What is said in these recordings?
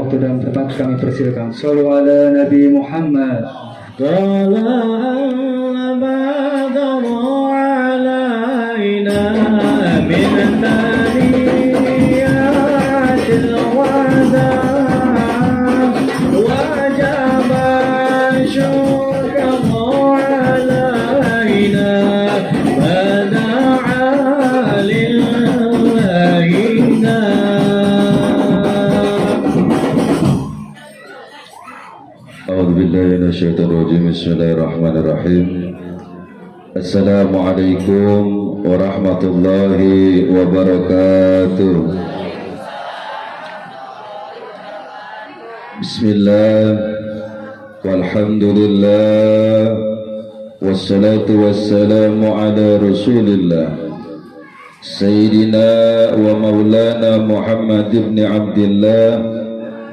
waktu dan tempat kami persilakan. Shallu ala Nabi Muhammad. Bismillahirrahmanirrahim. Assalamualaikum warahmatullahi wabarakatuh. Bismillah, walhamdulillah, wassalatu wassalamu ala rasulillah Sayyidina wa maulana Muhammad ibn Abdillah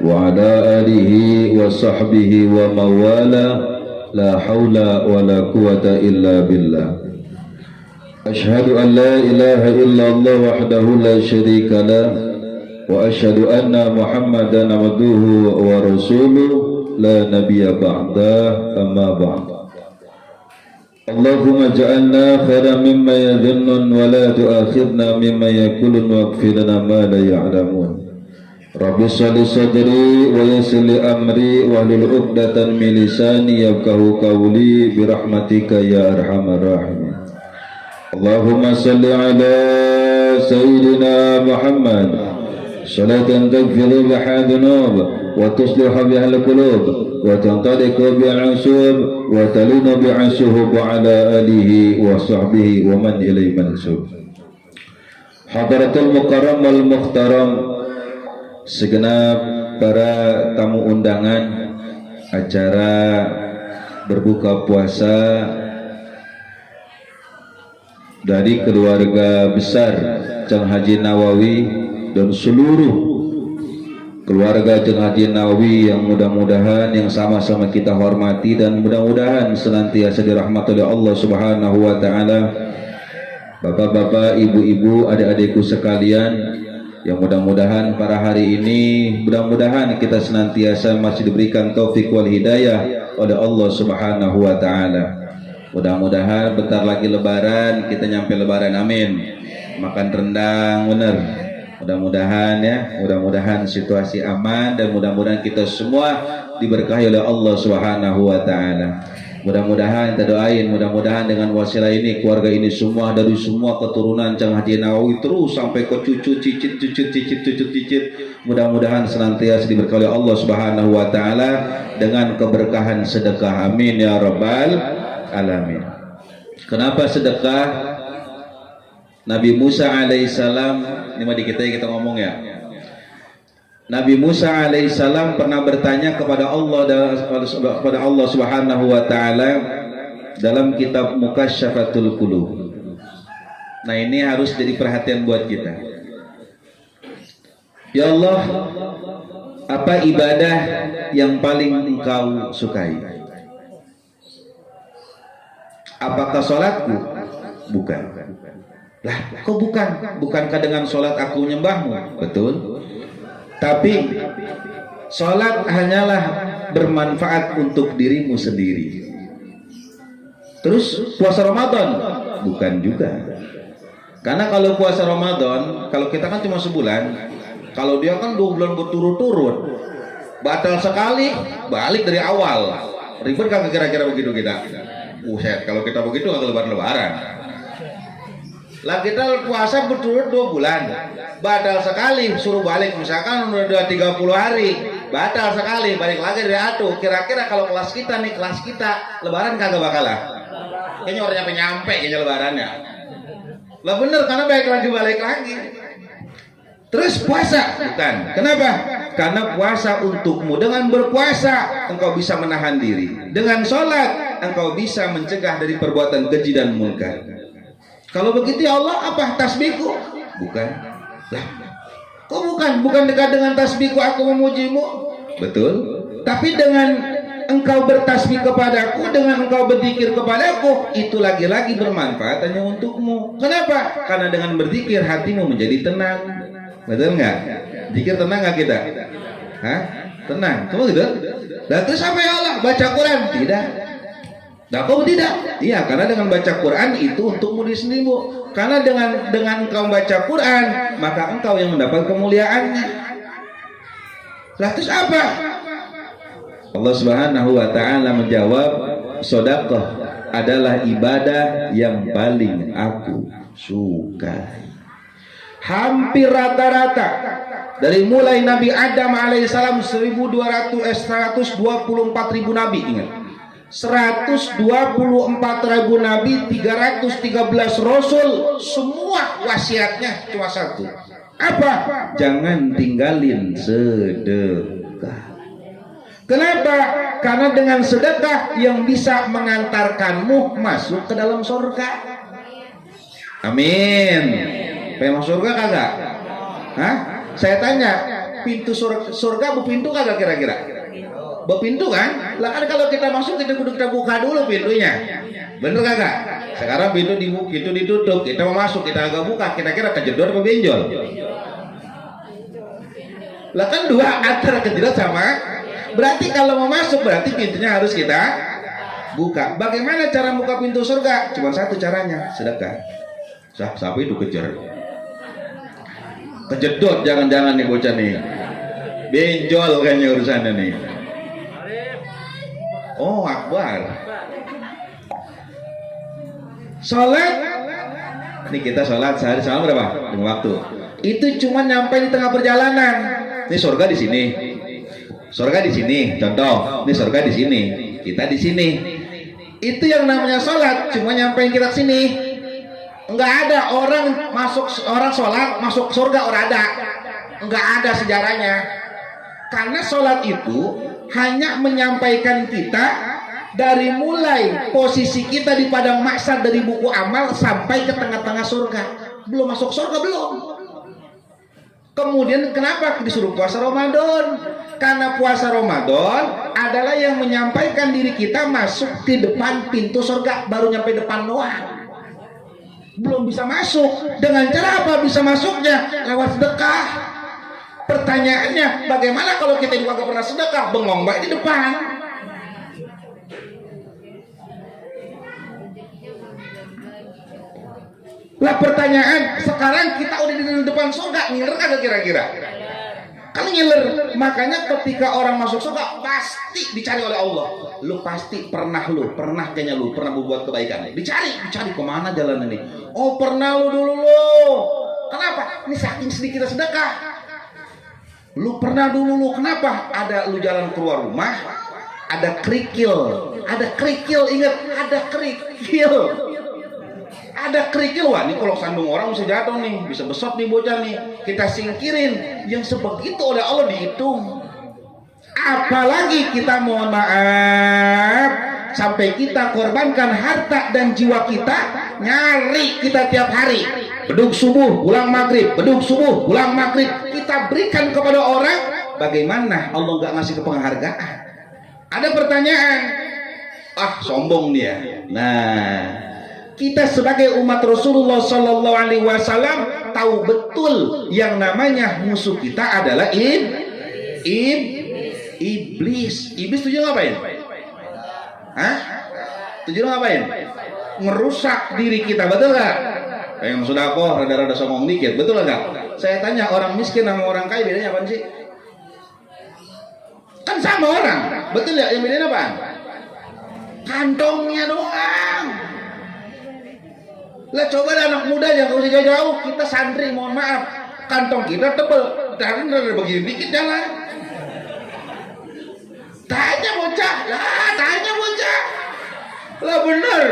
wa ala alihi wa sahbihi wa mawala, la hawla wa la quwata illa billah. Ashhadu an la ilaha illallah wahdahu la syarika lah, wa ashhadu anna Muhammadan abduhu wa rasuluh, la nabiyya ba'dah, amma ba'd. Allahumma ja'alna khairan mimma yadhunnun wa la tu'akhidna mimma yakulun waghfir lana ma la ya'lamun. Rabbi sholli sadri wa yassir li amri wahlul 'uqdatam min lisani yafqahu qawli bi rahmatika ya arhamar rahimin. Allahumma shalli ala sayyidina Muhammad salatan taghfiru biha dhunub wa tuslihu biha al-qulub wa tantaliqu biha al-usub wa talinu biha suhub ala alihi wa sahbihi wa man ilayhi mansub. Hadratul mukarram wal muhtaram, segenap para tamu undangan acara berbuka puasa dari keluarga besar Cang Haji Nawawi dan seluruh keluarga Cang Haji Nawawi yang mudah-mudahan yang sama-sama kita hormati dan mudah-mudahan senantiasa dirahmati oleh Allah Subhanahu wa taala. Bapak-bapak, ibu-ibu, adik-adikku sekalian, yang mudah-mudahan pada hari ini mudah-mudahan kita senantiasa masih diberikan taufik wal hidayah oleh Allah Subhanahu wa taala. Mudah-mudahan bentar lagi lebaran, kita nyampe lebaran, amin. Makan rendang bener. Mudah-mudahan ya, mudah-mudahan situasi aman dan mudah-mudahan kita semua diberkahi oleh Allah Subhanahu wa taala. Mudah-mudahan kita doain, mudah-mudahan dengan wasilah ini keluarga ini semua dari semua keturunan Cang Haji Nawawi terus sampai ke cucu cicit, mudah-mudahan senantiasa diberkahi oleh Allah Subhanahu wa taala dengan keberkahan sedekah, amin ya rabbal alamin. Kenapa sedekah? Nabi Musa alaihissalam, ini mah dikit kita ngomong ya. Nabi Musa alaihissalam pernah bertanya kepada Allah Subhanahu wa taala dalam kitab Mukasyafatul Qulub. Nah, ini harus jadi perhatian buat kita. Ya Allah, apa ibadah yang paling Engkau sukai? Apakah salatku? Bukan. Lah, kok bukan? Bukankah dengan salat aku menyembahmu? Betul. Tapi sholat hanyalah bermanfaat untuk dirimu sendiri. Terus puasa Ramadan? Bukan juga. Karena kalau puasa Ramadan, kalau kita kan cuma sebulan, kalau dia kan 2 bulan berturut-turut, batal sekali, balik dari awal. Ribet kan kira-kira begitu kita? Kalau kita begitu nggak lebaran. Lah kita puasa berturut 2 bulan, batal sekali, suruh balik misalkan udah 30 hari, batal sekali, balik lagi dari atuh. Kira-kira kalau kelas kita lebaran kagak bakalan? Kayaknya orang nyampe kayaknya lebarannya. Lah bener, karena balik lagi. Terus puasa? Bukan. Kenapa? Karena puasa untukmu. Dengan berpuasa engkau bisa menahan diri. Dengan sholat engkau bisa mencegah dari perbuatan keji dan munkar. Kalau begitu ya Allah, apa tasbihku? Bukan. Lah, kok bukan? Bukan dekat dengan tasbihku aku memujimu? Betul. Tapi dengan engkau bertasbih kepadaku, dengan engkau berzikir kepadaku, itu lagi-lagi bermanfaat hanya untukmu. Kenapa? Karena dengan berzikir hatimu menjadi tenang. Betul nggak? Zikir tenang nggak kita? Hah? Tenang, kamu gitu? Nah, terus apa ya Allah? Baca Quran? Tidak. Nah, kamu tidak? Iya, karena dengan baca Quran itu untukmu di sendirimu. Karena dengan engkau baca Quran, maka engkau yang mendapat kemuliaannya. Lah terus apa? Allah Subhanahu wa taala menjawab, sedekah adalah ibadah yang paling aku sukai. Hampir rata-rata dari mulai Nabi Adam alaihissalam 124.000 nabi, ingat, 124.000 nabi, 313 rasul, semua wasiatnya cuma satu. Apa? Jangan tinggalin sedekah. Kenapa? Karena dengan sedekah yang bisa mengantarkanmu masuk ke dalam surga. Amin. Pengen masuk surga kagak? Hah? Saya tanya, pintu surga berpintu kagak kira-kira? Berpintu kan? Lah kan kalau kita masuk kita kudu kita buka dulu pintunya. Bener kagak? Sekarang pintu ditutup, kita mau masuk kita agak buka, kira-kira kejedot apa benjol? Lah kan dua, antara kejedot sama. Berarti kalau mau masuk berarti pintunya harus kita buka. Bagaimana cara buka pintu surga? Cuma satu caranya, sedekah. Siapa itu kejar? Kejedot jangan-jangan nih bocah nih. Benjol kayaknya urusannya nih. Oh, akbar. Sholat. Ini kita sholat sehari salam berapa? 5 waktu. Itu cuma nyampe di tengah perjalanan. Ini surga di sini. Surga di sini. Contoh, ini surga di sini. Kita di sini. Itu yang namanya sholat. Cuma nyampein kita ke sini. Enggak ada orang sholat masuk surga, orang ada. Enggak ada sejarahnya. Karena sholat itu hanya menyampaikan kita dari mulai posisi kita di padang mahsyar dari buku amal sampai ke tengah-tengah surga. Belum masuk surga belum. Kemudian kenapa disuruh puasa Ramadan? Karena puasa Ramadan adalah yang menyampaikan diri kita masuk di depan pintu surga, baru nyampe depan doang. Belum bisa masuk. Dengan cara apa bisa masuknya? Lewat sedekah. Pertanyaannya, bagaimana kalau kita juga gak pernah sedekah? Bengong baik di depan. Lah pertanyaan, sekarang kita udah di depan surga, ngiler kagak kira-kira? Kan ngiler. Makanya ketika orang masuk surga pasti dicari oleh Allah. Lu pasti pernah kayaknya lu pernah berbuat kebaikan. Dicari kemana jalan ini? Oh pernah lu dulu lu. Kenapa? Ini saking sedikit sedekah. Lu pernah dulu lu. Kenapa? Ada lu jalan keluar rumah, ada kerikil, ingat, ada kerikil. Ada kerikil, wah ini kalau sandung orang bisa jatuh nih, bisa besot nih bocah nih. Kita singkirin, yang sebegitu oleh Allah dihitung. Apalagi kita mohon maaf sampai kita korbankan harta dan jiwa kita, nyari kita tiap hari. Beduk subuh, pulang maghrib, beduk subuh, pulang maghrib. Kita berikan kepada orang, bagaimana Allah nggak ngasih penghargaan? Ada pertanyaan, sombong dia. Nah, kita sebagai umat Rasulullah Sallallahu Alaihi Wasallam tahu betul yang namanya musuh kita adalah iblis. Iblis tujuan ngapain? Hah? Tujuan ngapain? Ngerusak diri kita, betul nggak? Yang sudah rada-rada songong dikit, betul nggak? Saya tanya, orang miskin sama orang kaya bedanya apa sih? Kan sama orang, betul ya? Yang bedanya apa? Kantongnya doang. Lah coba ada anak muda yang kalau jauh-jauh, kita santri, mohon maaf, kantong kita tebel, dan begini dikit jalan. Tanya bocah. Lah bener.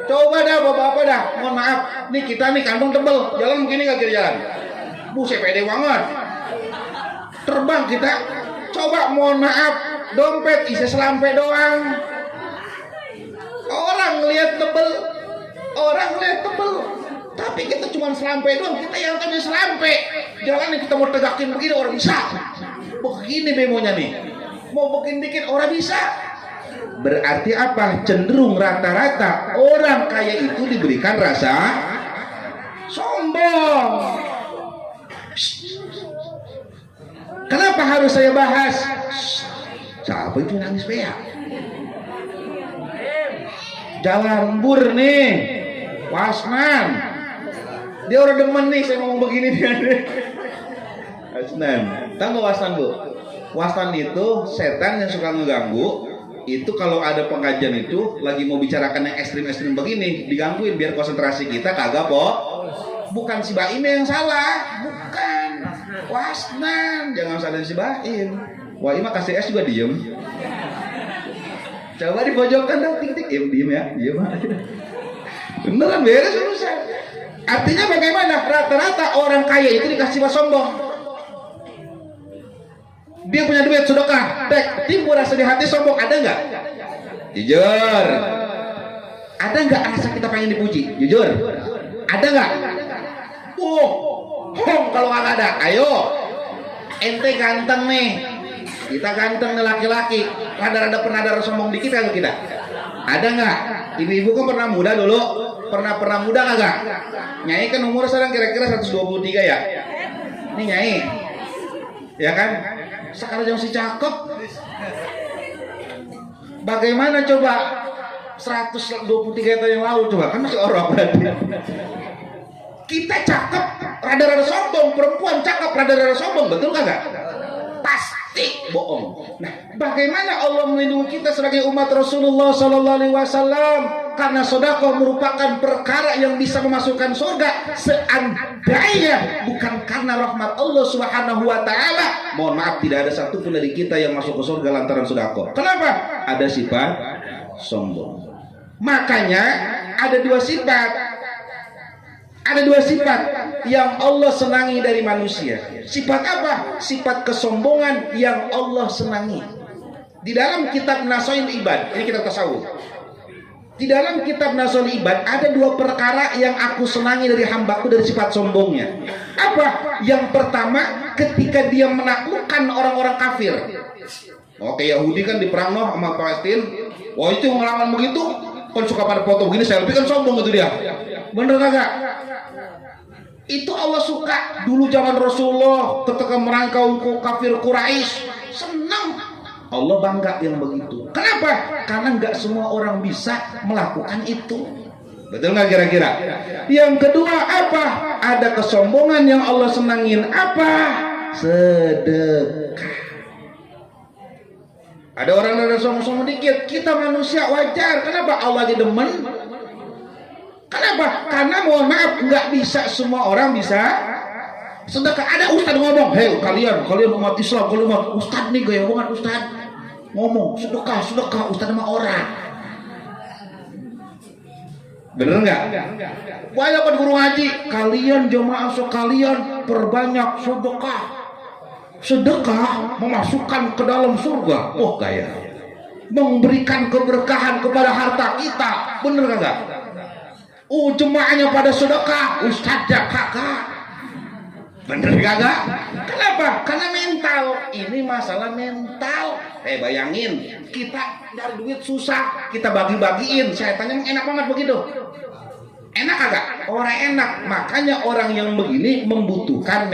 Coba dah bapak-bapak dah, mohon maaf, nih kita nih kantong tebel, jalan begini gak kira jalan? Buset pede banget. Terbang kita, coba mohon maaf, dompet isi selampe doang. Orang ngeliat tebel, tapi kita cuma selampe doang. Kita yang tadi selampe, jalan nih kita mau tegakin begini orang bisa. Begini bemonya nih, mau bikin dikit orang bisa. Berarti apa? Cenderung rata-rata orang kaya itu diberikan rasa sombong. Kenapa harus saya bahas? Siapa itu nangis beak? Jalan bur nih, Wasman. Dia orang demen nih saya ngomong begini dia nih. Wasman, tahu nggak Wasman bu? Wasman itu setan yang suka ngeganggu. Itu kalau ada pengajian itu lagi mau bicarakan yang ekstrim-ekstrim begini, digangguin biar konsentrasi kita kagak bukan si Baim yang salah, bukan Wasman, jangan salahin si Baim. Waim kasih es juga diem. Coba di pojokan dong, tik-tik, diem ya, diem aja. Beneran beres urusan. Artinya bagaimana? Rata-rata orang kaya itu dikasih sifat sombong. Dia punya duit sedekah, timbul rasa di hati sombong, ada nggak? Jujur. Ada nggak rasa kita pengen dipuji? Jujur. Ada nggak? Kalau nggak ada, ayo. Ente ganteng nih. Kita ganteng nih laki-laki. Rada-rada pernah ada sombong dikit kalau kita. Ada nggak? Ibu-ibu kan pernah muda dulu. Pernah muda nggak? Nyai kan umur sekarang kira-kira 123 ya. Ini Nyai. Ya kan? Sekarang yang si cakep. Bagaimana coba 123 tahun yang lalu coba kan masih orang berarti. Kita cakep, rada-rada sombong, perempuan cakep, rada-rada sombong, betul kagak? Pasti bohong. Nah, bagaimana Allah melindungi kita sebagai umat Rasulullah Sallallahu Alaihi Wasallam? Karena sedekah merupakan perkara yang bisa memasukkan surga seandainya bukan karena rahmat Allah Subhanahu Wa Taala. Mohon maaf, tidak ada satupun dari kita yang masuk ke surga lantaran sedekah. Kenapa? Ada sifat sombong. Makanya ada dua sifat. Ada dua sifat yang Allah senangi dari manusia. Sifat apa? Sifat kesombongan yang Allah senangi. Di dalam kitab Nasail Ibad, ini kitab tasawuf. Di dalam kitab Nasail Ibad ada dua perkara yang aku senangi dari hambaku dari sifat sombongnya. Apa? Yang pertama, ketika dia menaklukkan orang-orang kafir. Oke, Yahudi kan diperang sama Palestina. Wah, itu ngelawan begitu, kan suka pada foto begini selfie kan sombong itu dia. Bener kagak? Itu Allah suka dulu zaman Rasulullah ketika merangkau kafir Quraisy, senang. Allah bangga yang begitu. Kenapa? Karena nggak semua orang bisa melakukan itu. Betul nggak kira-kira? Yang kedua apa? Ada kesombongan yang Allah senangin. Apa? Sedekah. Ada orang yang sombong-sombong dikit. Kita manusia wajar. Kenapa Allah jadi demen? Kenapa? Karena mohon maaf, nggak bisa semua orang bisa sedekah. Ada ustadz ngomong, hei kalian umat Islam, kalau umat ustadz nih gaya banget ustadz ngomong sedekah ustadz sama orang. Bener nggak? Banyak kan guru ngaji, kalian jemaah sekalian perbanyak sedekah. Sedekah memasukkan ke dalam surga. Oh gaya, memberikan keberkahan kepada harta kita. Bener nggak? Jemaahnya pada sedekah, ustadznya kakak. Bener kagak? Kenapa? Karena mental. Ini masalah mental. Bayangin, kita dari duit susah, kita bagi-bagiin. Saya tanya, enak banget begitu? Enak kagak? Orang enak. Makanya orang yang begini membutuhkan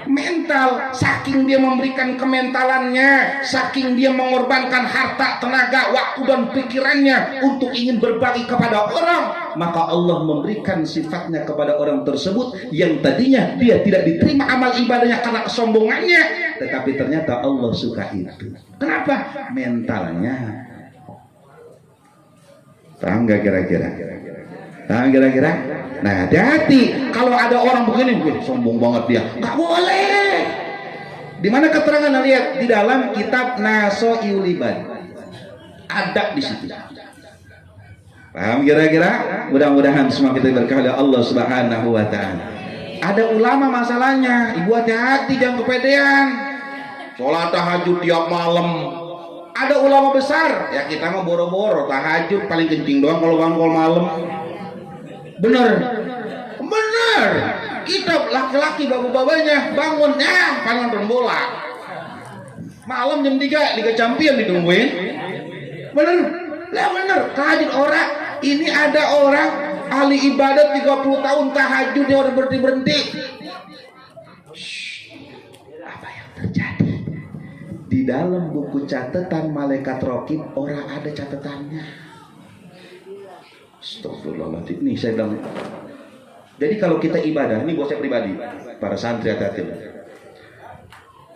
mental. Saking dia memberikan kementalannya, saking dia mengorbankan harta, tenaga, waktu dan pikirannya untuk ingin berbagi kepada orang, maka Allah memberikan sifatnya kepada orang tersebut yang tadinya dia tidak diterima amal ibadahnya karena kesombongannya, tetapi ternyata Allah suka itu. Kenapa? Mentalnya. Paham gak kira-kira? Paham kira-kira? Nah, hati-hati kalau ada orang begini, sombong banget dia. Nggak boleh. Di mana keterangan lihat di dalam kitab Nasail Ibad. Ada di situ. Paham kira-kira? Mudah-mudahan semua kita berkah oleh Allah Subhanahu Wa Taala. Ada ulama masalahnya, ibu hati-hati jangan kepedean. Sholat tahajud tiap malam. Ada ulama besar, ya kita mah boro-boro tahajud paling kencing doang kalau bangun malam. Bener. Kita laki-laki bapak-bapaknya bangun paling nonton bola. Malam jam 3 Liga Champion ditungguin. Bener. Tahajud orang. Ini ada orang ahli ibadat 30 tahun tahajud dia udah berhenti. Apa yang terjadi? Di dalam buku catatan malaikat raqib orang ada catatannya. Astagfirullahaladzim. Nih saya bilang. Jadi kalau kita ibadah, ini buat saya pribadi, para santri hati-hati.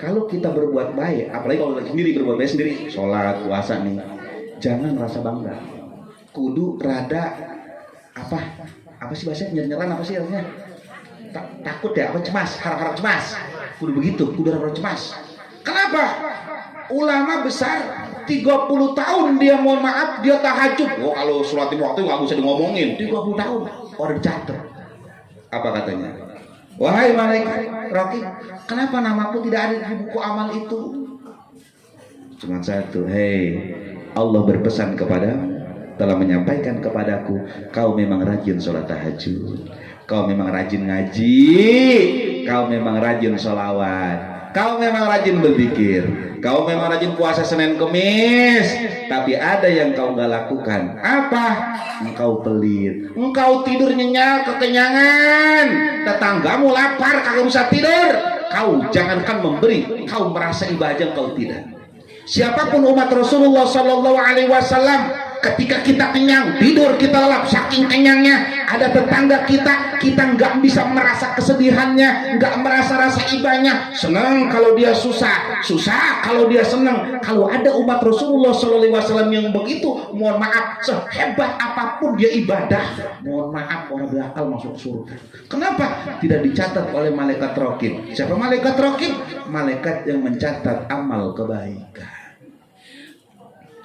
Kalau kita berbuat baik, apalagi kalau sendiri berbuat baik sendiri, sholat, puasa nih, jangan rasa bangga. Kudu rada apa sih bahasanya, nyeran apa sih artinya? Takut ya, apa cemas, harap-harap cemas. Kudu begitu, kudu harap-harap cemas. Kenapa? Ulama besar 30 tahun dia mohon maaf dia tahajud. Oh kalau sholat lima waktu nggak usah ngomongin. 30 tahun orang dicatat. Apa katanya? Wahai malaikat raqib, kenapa namaku tidak ada di buku amal itu? Cuma satu, hei, Allah berpesan kepadamu, telah menyampaikan kepadaku, kau memang rajin sholat tahajud, kau memang rajin ngaji, kau memang rajin sholawat, kau memang rajin berzikir, kau memang rajin puasa Senin Kemis, tapi ada yang kau gak lakukan. Apa? Engkau pelit, engkau tidur nyenyak kekenyangan, tetanggamu lapar kagak bisa tidur, kau jangankan memberi, kau merasa ibadah kau tidak. Siapapun umat Rasulullah Sallallahu Alaihi Wasallam, ketika kita kenyang tidur kita lelap saking kenyangnya, ada tetangga kita nggak bisa merasa kesedihannya, nggak merasa rasa ibanya, senang kalau dia susah kalau dia senang. Kalau ada umat Rasulullah Sallallahu Alaihi Wasallam yang begitu, mohon maaf, sehebat apapun dia ibadah, mohon maaf orang berakal masuk surga. Kenapa? Tidak dicatat oleh malaikat raqib. Siapa malaikat raqib? Malaikat yang mencatat amal kebaikan.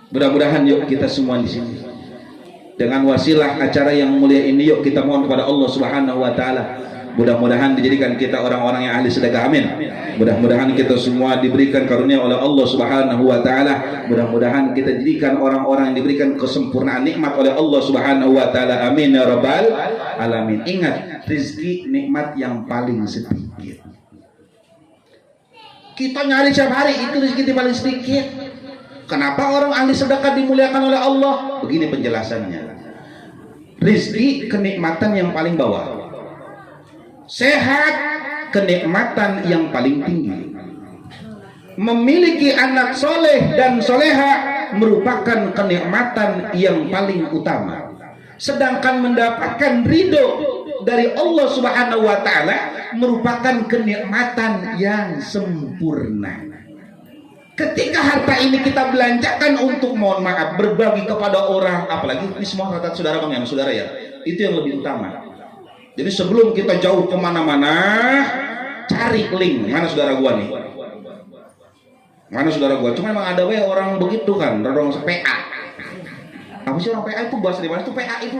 Mudah-mudahan yuk kita semua di sini dengan wasilah acara yang mulia ini, yuk kita mohon kepada Allah Subhanahu wa taala, mudah-mudahan dijadikan kita orang-orang yang ahli sedekah, amin. Mudah-mudahan kita semua diberikan karunia oleh Allah Subhanahu wa taala, mudah-mudahan kita jadikan orang-orang yang diberikan kesempurnaan nikmat oleh Allah Subhanahu wa taala, amin ya rabbal alamin. Ingat, rezeki nikmat yang paling sedikit. Kita nyari setiap hari, itu rezeki yang paling sedikit. Kenapa orang ahli sedekah dimuliakan oleh Allah? Begini penjelasannya. Rizki kenikmatan yang paling bawah, sehat kenikmatan yang paling tinggi, memiliki anak soleh dan soleha merupakan kenikmatan yang paling utama, sedangkan mendapatkan ridho dari Allah Subhanahu wa taala merupakan kenikmatan yang sempurna. Ketika harta ini kita belanjakan untuk mohon maaf berbagi kepada orang, apalagi ini semua harta saudara bang ya, saudara ya, itu yang lebih utama. Jadi sebelum kita jauh kemana-mana, cari link mana saudara gua nih, mana saudara gua. Cuma memang ada way orang begitu kan, orang PA. Apa sih orang PA itu, bahasa di mana itu PA itu?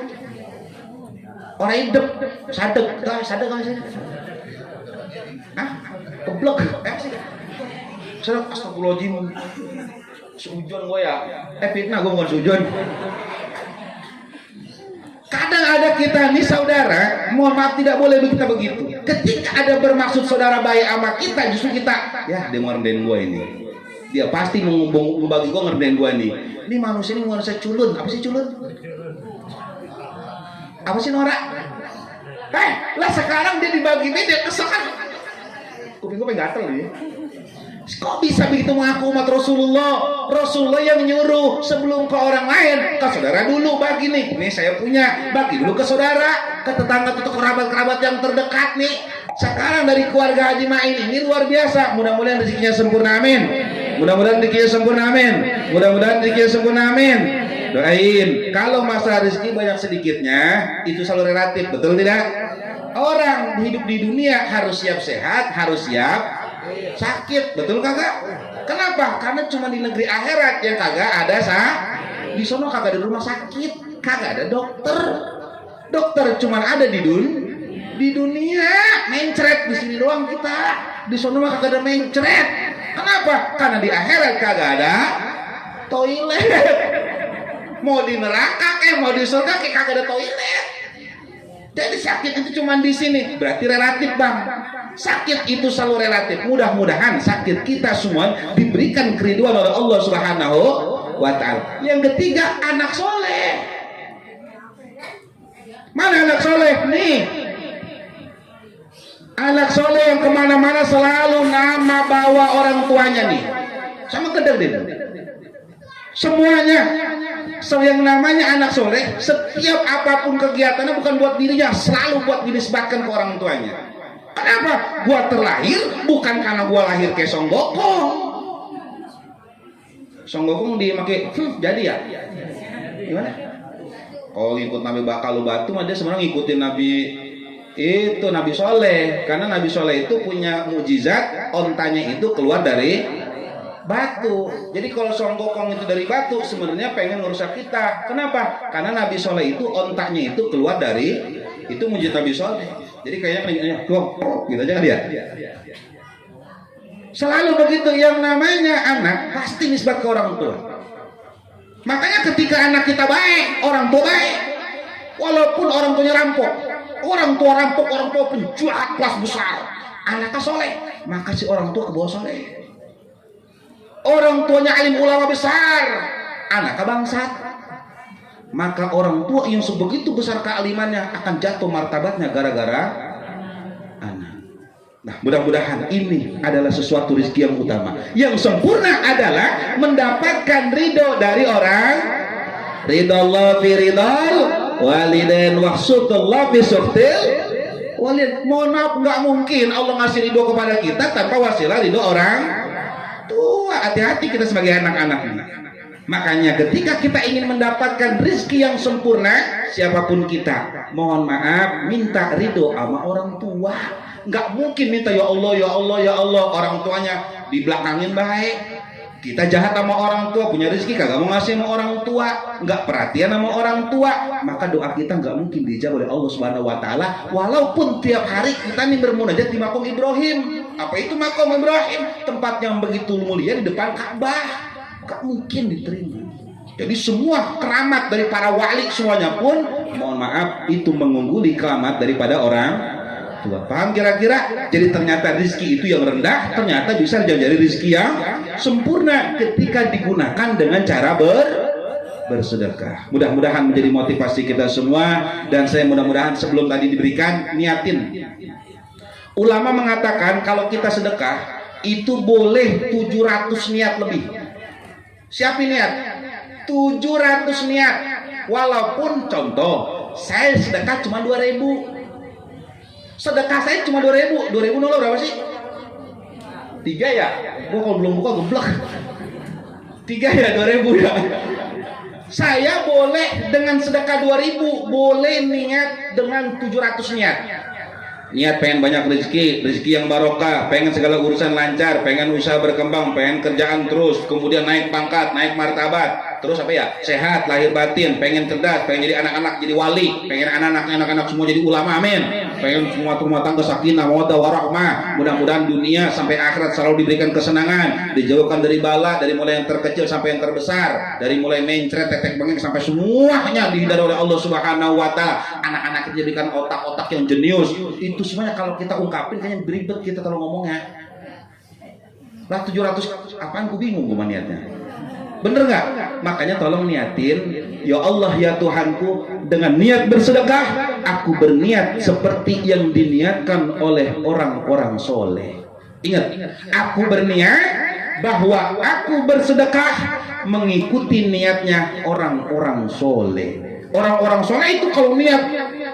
Orang hidup, sadek gak sih? Hah? Keblok? Sih? Serap astagfirullahaladzim, seujon gue ya, fitnah gue bukan seujon. Kadang ada kita nih saudara, mohon maaf tidak boleh kita begitu. Ketika ada bermaksud saudara baik sama kita, justru kita, ya dia mau ngerdain gue ini, dia pasti membagi gue ngerdain gue ini. Ini manusia ini manusia culun, apa sih culun? Apa sih norak? Lah sekarang dia dibagi dia kesel kan? Kuping gue pengen gatel nih. Kok bisa begitu mengaku umat Rasulullah? Rasulullah yang nyuruh sebelum ke orang lain, ke saudara dulu bagi nih. Ini saya punya, bagi dulu ke saudara, ke tetangga, ke kerabat-kerabat yang terdekat nih. Sekarang dari keluarga Haji Ma'in ini luar biasa. Mudah-mudahan rezekinya sempurna, amin. Mudah-mudahan rezekinya sempurna, amin. Mudah-mudahan rezekinya sempurna, amin. Doain. Kalau masalah rezeki banyak sedikitnya itu selalu relatif, betul tidak? Orang hidup di dunia harus siap sehat, harus siap sakit, betul kagak? Kenapa? Karena cuma di negeri akhirat yang kagak ada di sono kagak ada rumah sakit, kagak ada dokter. Dokter cuma ada di dunia, mencret di sini doang kita. Di sono mah kagak ada mencret. Kenapa? Karena di akhirat kagak ada toilet. Mau di neraka mau di surga kagak ada toilet. Jadi sakit itu cuma di sini, berarti relatif bang. Sakit itu selalu relatif. Mudah-mudahan sakit kita semua diberikan keriduan oleh Allah Subhanahu wa taala. Yang ketiga, anak soleh. Mana anak soleh? Nih, anak soleh yang kemana-mana selalu nama bawa orang tuanya nih. sama gedeg deh. Semuanya, yang namanya anak soleh, setiap apapun kegiatannya bukan buat dirinya, selalu buat dinisbatkan ke orang tuanya. Kenapa? Gua terlahir bukan karena gua lahir kayak Songgokong. Songgokong dimakai, jadi ya? Gimana? Oh, ngikut Nabi Bakal Batu, dia sebenarnya ngikutin Nabi itu Nabi Soleh, karena Nabi Soleh itu punya mujizat, ontanya itu keluar dari batu. Jadi kalau Songgokong itu dari batu, sebenarnya pengen ngerusak kita. Kenapa? Karena Nabi Soleh itu ontanya itu keluar dari itu mujizat Nabi Soleh. Jadi kayaknya gitu aja dia. Selalu begitu, yang namanya anak pasti nisbat ke orang tua. Makanya ketika anak kita baik, orang tua baik. Walaupun orang tuanya rampok, orang tua penjahat kelas besar, anaknya soleh, maka si orang tua ke bawah soleh. Orang tuanya alim ulama besar, anaknya bangsat, maka orang tua yang sebegitu besar kealimannya akan jatuh martabatnya gara-gara anak. Nah, mudah-mudahan ini adalah sesuatu rezeki yang utama. Yang sempurna adalah mendapatkan ridho dari orang. Ridho Allah fi ridhal walidain wahsutullah fi suftil walid. Mohon maaf, nggak mungkin Allah ngasih ridho kepada kita tanpa wasilah ridho orang tua. Hati-hati kita sebagai anak-anak. Makanya ketika kita ingin mendapatkan rezeki yang sempurna, siapapun kita, mohon maaf, minta ridho sama orang tua. Nggak mungkin minta ya Allah, ya Allah, ya Allah. Orang tuanya di belakangin baik. Kita jahat sama orang tua, punya rezeki kagak mau ngasih sama orang tua, nggak perhatian sama orang tua, maka doa kita nggak mungkin dijawab oleh Allah Subhanahu Wa Taala. Walaupun tiap hari kita nih bermunajat di makom Ibrahim. Apa itu makom Ibrahim? Tempat yang begitu mulia di depan Ka'bah, nggak mungkin diterima. Jadi semua keramat dari para wali semuanya pun, mohon maaf, itu mengungguli keramat daripada orang tua. Paham kira-kira? Jadi ternyata rezeki itu yang rendah ternyata bisa jadi rezeki yang sempurna ketika digunakan dengan cara bersedekah. Mudah-mudahan menjadi motivasi kita semua, dan saya mudah-mudahan sebelum tadi diberikan niatin. Ulama mengatakan kalau kita sedekah itu boleh 700 niat lebih. Siapa niat? 700 niat. Walaupun contoh saya sedekah cuma 2000. Sedekah saya cuma 2000. 2000 nol berapa sih? 3 ya? Gua kalau belum buka geblek. 3 ya, 2000 ya. Saya boleh dengan sedekah 2000, boleh niat dengan 700 niat. Niat pengen banyak rezeki yang barokah, pengen segala urusan lancar, pengen usaha berkembang, pengen kerjaan terus, kemudian naik pangkat, naik martabat, terus apa ya, sehat lahir batin, pengen cerdas, pengen jadi anak-anak jadi wali, pengen anak-anak semua jadi ulama, amin, pengen semua rumah tangga sakinah mawaddah warahmah, mudah-mudahan dunia sampai akhirat selalu diberikan kesenangan, dijauhkan dari bala, dari mulai yang terkecil sampai yang terbesar, dari mulai mencret, tetek bengek sampai semuanya dihindari oleh Allah Subhanahu Wa Taala. Anak-anak kita jadikan otak-otak yang jenius. Itu semuanya kalau kita ungkapin kayaknya beribet kita kalau ngomongnya. Lah 700 apaan, ku bingung gue niatnya. Bener nggak? Makanya tolong niatin, ya Allah ya Tuhanku, dengan niat bersedekah aku berniat seperti yang diniatkan oleh orang-orang soleh. Ingat, aku berniat bahwa aku bersedekah mengikuti niatnya orang-orang soleh. Orang-orang soleh itu kalau niat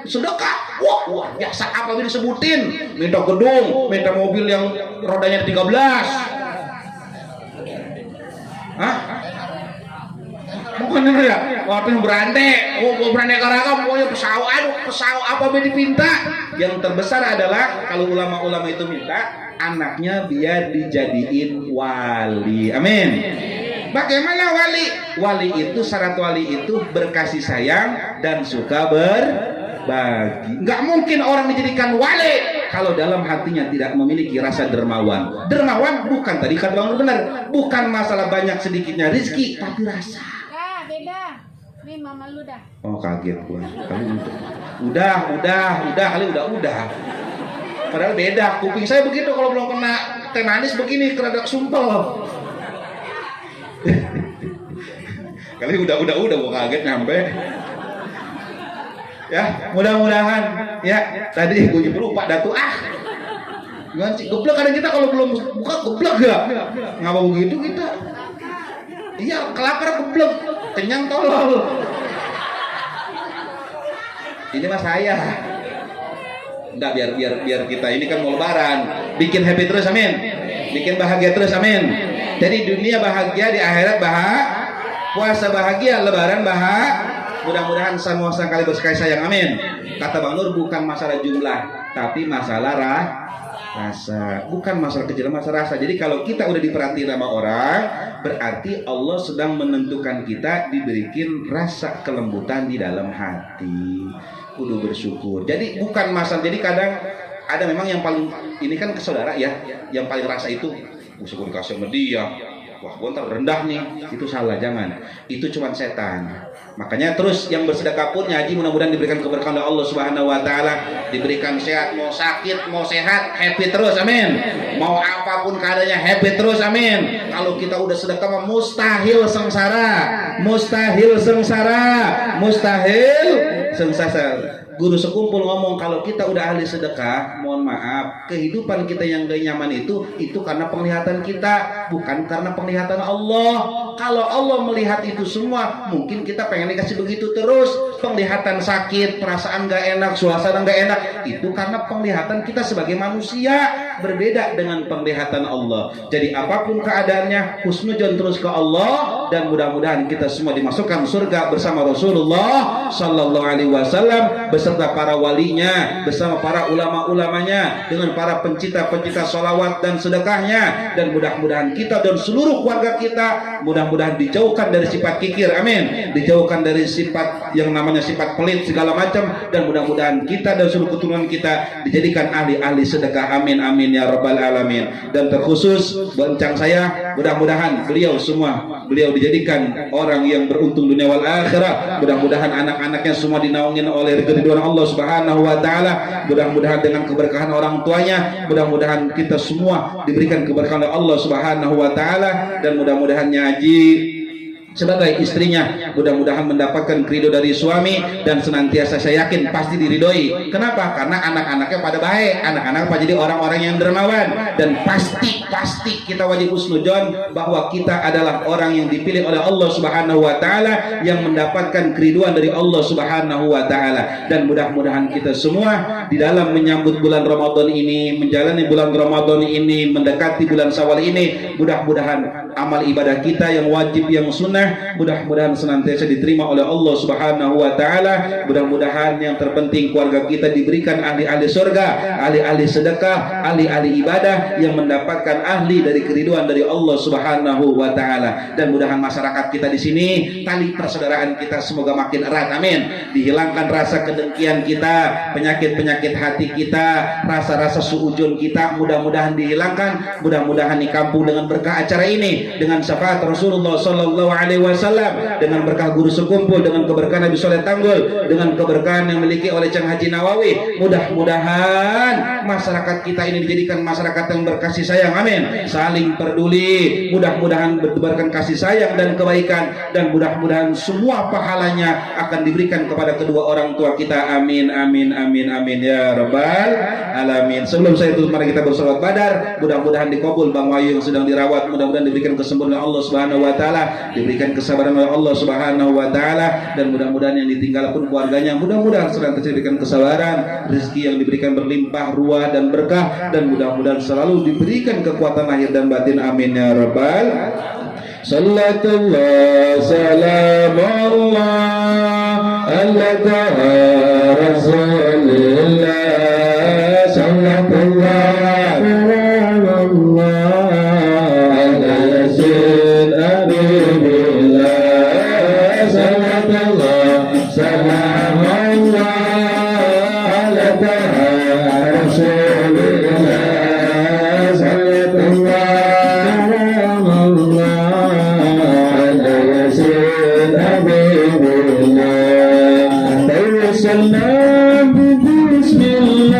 sedekah, wah biasa apa disebutin, minta gedung, minta mobil yang rodanya 13. Hah? Bukan ya? Waktu berande, berande karagam, pokoknya pesawat apa dipinta. Yang terbesar adalah kalau ulama-ulama itu minta anaknya biar dijadiin wali. Amin. Bagaimana wali? Wali itu, syarat wali itu berkasih sayang dan suka berbagi. Nggak mungkin orang dijadikan wali kalau dalam hatinya tidak memiliki rasa dermawan. Dermawan bukan tadi kata Bang Nur benar, bukan masalah banyak sedikitnya rezeki, tapi rasa. Beda. Nih mama lu dah. Oh kaget gua. Kali udah kali udah. Padahal beda. Kuping saya begitu kalau belum kena teh manis begini kerada sumpel. Kali udah gua kaget nyampe. Ya, mudah-mudahan ya tadi gue lupa datu Ganci geblek kadang kita kalau belum buka geblek ya. Ngapa begitu kita? Iya, kelapar geblek, kenyang tolol. Ini mah saya. Enggak, biar kita ini kan mau lebaran, bikin happy terus, amin. Bikin bahagia terus, amin. Jadi dunia bahagia, di akhirat bahagia, puasa bahagia, lebaran bahagia. Mudah-mudahan semua sekali bersekali sayang, amin. Kata Bang Nur, bukan masalah jumlah, tapi masalah rasa. Bukan masalah kecil, masalah rasa. Jadi kalau kita udah diperhatiin sama orang, berarti Allah sedang menentukan kita diberikan rasa kelembutan di dalam hati. Kudu bersyukur. Jadi bukan masalah. Jadi kadang ada memang yang paling ini kan ke saudara ya, yang paling rasa itu syukur dikasih sama dia. Wah, gue ntar rendah nih. Itu salah, jangan. Itu cuma setan. Makanya terus yang bersedekah pun haji mudah-mudahan diberikan keberkahan oleh Allah Subhanahu wa taala, diberikan sehat, mau sakit, mau sehat, happy terus, amin. Mau apapun keadaannya happy terus, amin. Kalau kita udah sedekah mustahil sengsara, mustahil sengsara, mustahil sengsara. Guru sekumpul ngomong kalau kita udah ahli sedekah, mohon maaf, kehidupan kita yang gak nyaman itu karena penglihatan kita, bukan karena penglihatan Allah. Kalau Allah melihat itu semua, mungkin kita pengen dikasih begitu terus. Penglihatan sakit, perasaan gak enak, suasana gak enak, itu karena penglihatan kita sebagai manusia, berbeda dengan penglihatan Allah. Jadi apapun keadaannya, husnudzon terus ke Allah, dan mudah-mudahan kita semua dimasukkan surga bersama Rasulullah Sallallahu Alaihi Wasallam, beserta para walinya, bersama para ulama-ulamanya, dengan para pencipta-pencipta sholawat dan sedekahnya. Dan mudah-mudahan kita dan seluruh keluarga kita mudah-mudahan dijauhkan dari sifat kikir, amin. Dijauhkan dari sifat yang namanya sifat pelit segala macam, dan mudah-mudahan kita dan seluruh keturunan kita dijadikan ahli-ahli sedekah, amin amin ya rabbal alamin. Dan terkhusus bencang saya, mudah-mudahan beliau dijadikan orang yang beruntung dunia wal akhirah. Mudah-mudahan anak-anaknya semua dinaungin oleh keridhaan Allah Subhanahu wa taala. Mudah-mudahan dengan keberkahan orang tuanya, mudah-mudahan kita semua diberikan keberkahan oleh Allah Subhanahu wa taala. Dan mudah-mudahan Nyaji sebagai istrinya mudah-mudahan mendapatkan ridho dari suami, dan senantiasa saya yakin pasti diridhoi. Kenapa? Karena anak-anaknya pada baik, anak-anak pada jadi orang-orang yang dermawan, dan pasti kita wajib husnudzon bahwa kita adalah orang yang dipilih oleh Allah Subhanahu wa taala, yang mendapatkan keriduan dari Allah Subhanahu wa taala. Dan mudah-mudahan kita semua di dalam menyambut bulan Ramadan ini, menjalani bulan Ramadan ini, mendekati bulan Syawal ini, mudah-mudahan amal ibadah kita yang wajib, yang sunnah, mudah-mudahan senantiasa diterima oleh Allah Subhanahu wa taala. Mudah-mudahan yang terpenting keluarga kita diberikan ahli-ahli surga, ahli-ahli sedekah, ahli-ahli ibadah, yang mendapatkan ahli dari keriduan dari Allah Subhanahu wa taala. Dan mudahan masyarakat kita di sini, tali persaudaraan kita semoga makin erat, amin. Dihilangkan rasa kedengkian kita, penyakit-penyakit hati kita, rasa-rasa suudzon kita, mudah-mudahan dihilangkan. Mudah-mudahan di kampung dengan berkah acara ini, dengan syafaat Rasulullah sallallahu alaihi wasallam, dengan berkah guru sekumpul, dengan keberkahan Nabi Soleh Tanggul, dengan keberkahan yang dimiliki oleh Cang Haji Nawawi, mudah-mudahan masyarakat kita ini dijadikan masyarakat yang berkasih sayang, amin. Saling peduli, mudah-mudahan bertebarkan kasih sayang dan kebaikan, dan mudah-mudahan semua pahalanya akan diberikan kepada kedua orang tua kita, amin amin amin amin ya rabbal alamin. Sebelum saya tutup, mari kita bersolawat badar. Mudah-mudahan dikabul Bang Wayu yang sedang dirawat, mudah-mudahan diberikan kesembuhan oleh Allah Subhanahu wa taala, diberikan kesabaran oleh Allah Subhanahu wa taala, dan mudah-mudahan yang ditinggal pun keluarganya mudah-mudahan senantiasa diberikan kesabaran, rezeki yang diberikan berlimpah ruah dan berkah, dan mudah-mudahan selalu diberikan kekuatan lahir dan batin, amin ya rabbal. Sallallahu salamullah ala rasulillah, sallallahu Bismillah.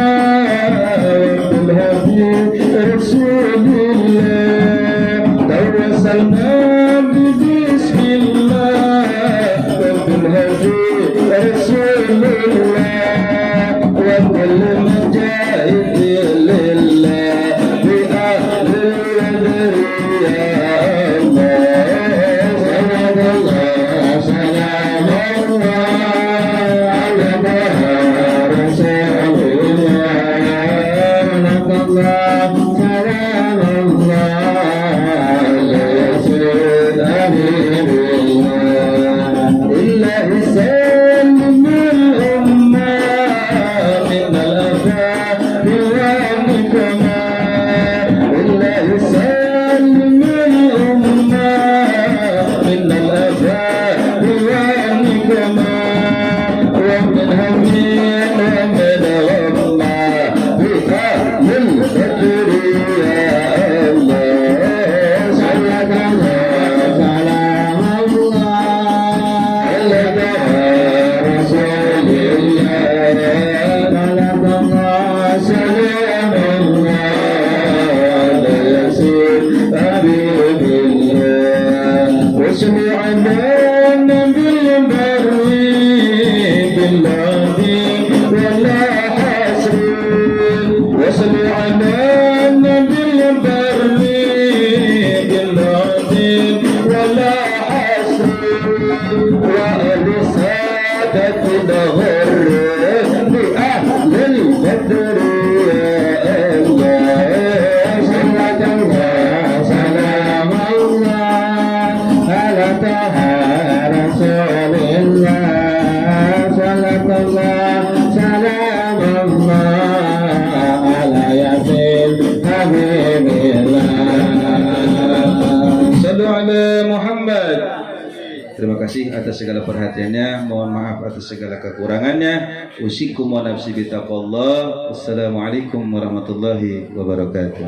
وآل سادتنا غر بأهل البدر يا الله صلاة الله سلام الله على طه رسول الله صلاة الله سلام الله على ياسين حبيب الله صلوا على محمد. Terima kasih atas segala perhatiannya. Mohon maaf atas segala kekurangannya. Usikum wa nafsi bitaqallah. Wassalamualaikum warahmatullahi wabarakatuh.